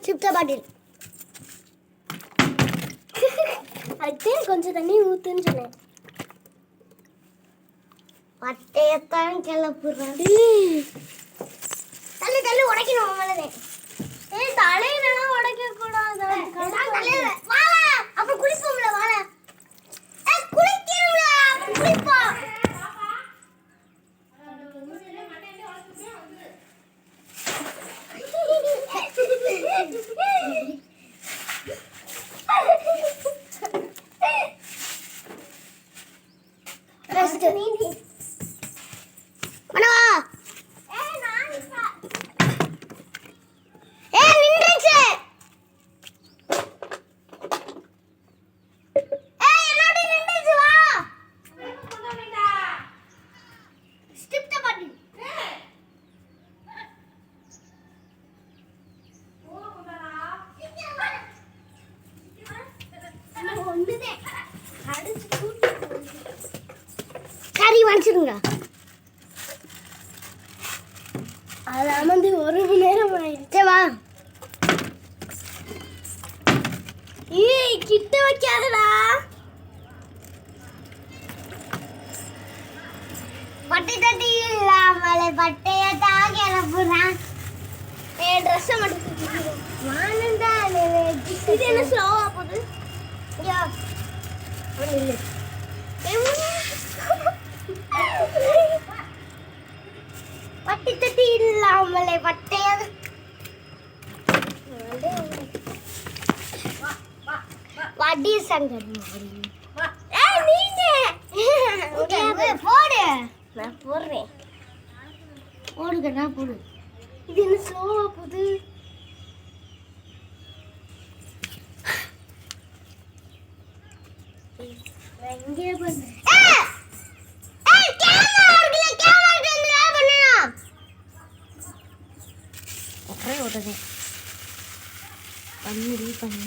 Chips பாட்டில் அது கொஞ்சம் தண்ணி ஊத்துன்னு சொன்னேன். பட்டையத்தான் கிளப்புறேன். தள்ளி தள்ளி உடைக்கணும் அவ்வளோதே. தலையிலலாம் உடைக்க கூடாது. அப்புறம் குளிப்போம்ல வாழ குளிக்கிறோம்ல குளிப்போம். கறி வச்சிருங்க. அது அமர்ந்து 1 மணி நேரம் ஆயிடுச்சு. வா கிட்ட வைக்காதடா. பட்டை தட்டி இல்லாமலே பட்டையத்தான் கிளப்புறான். ட்ரெஸ்ஸை மட்டும் இது என்ன ஸ்லோவா போகுது? பட்டி தட்டி இல்லாமலே பட்டையது வடி சங்கர் போடு. நான் போடுறேன். போடுங்கண்ணா போடு. இது என்ன ஸ்லோவா போகுது? இங்கே பண்ணு. உடனே பண்ணி பண்ணு.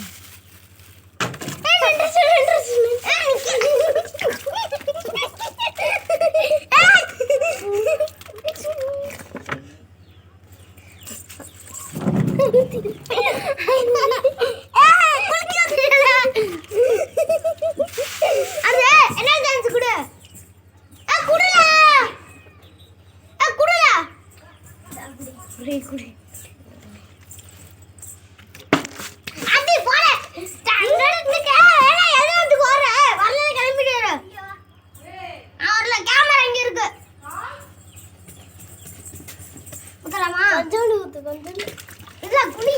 கொஞ்சோண்டு ஊத்து. கொஞ்சம் இல்ல குடி.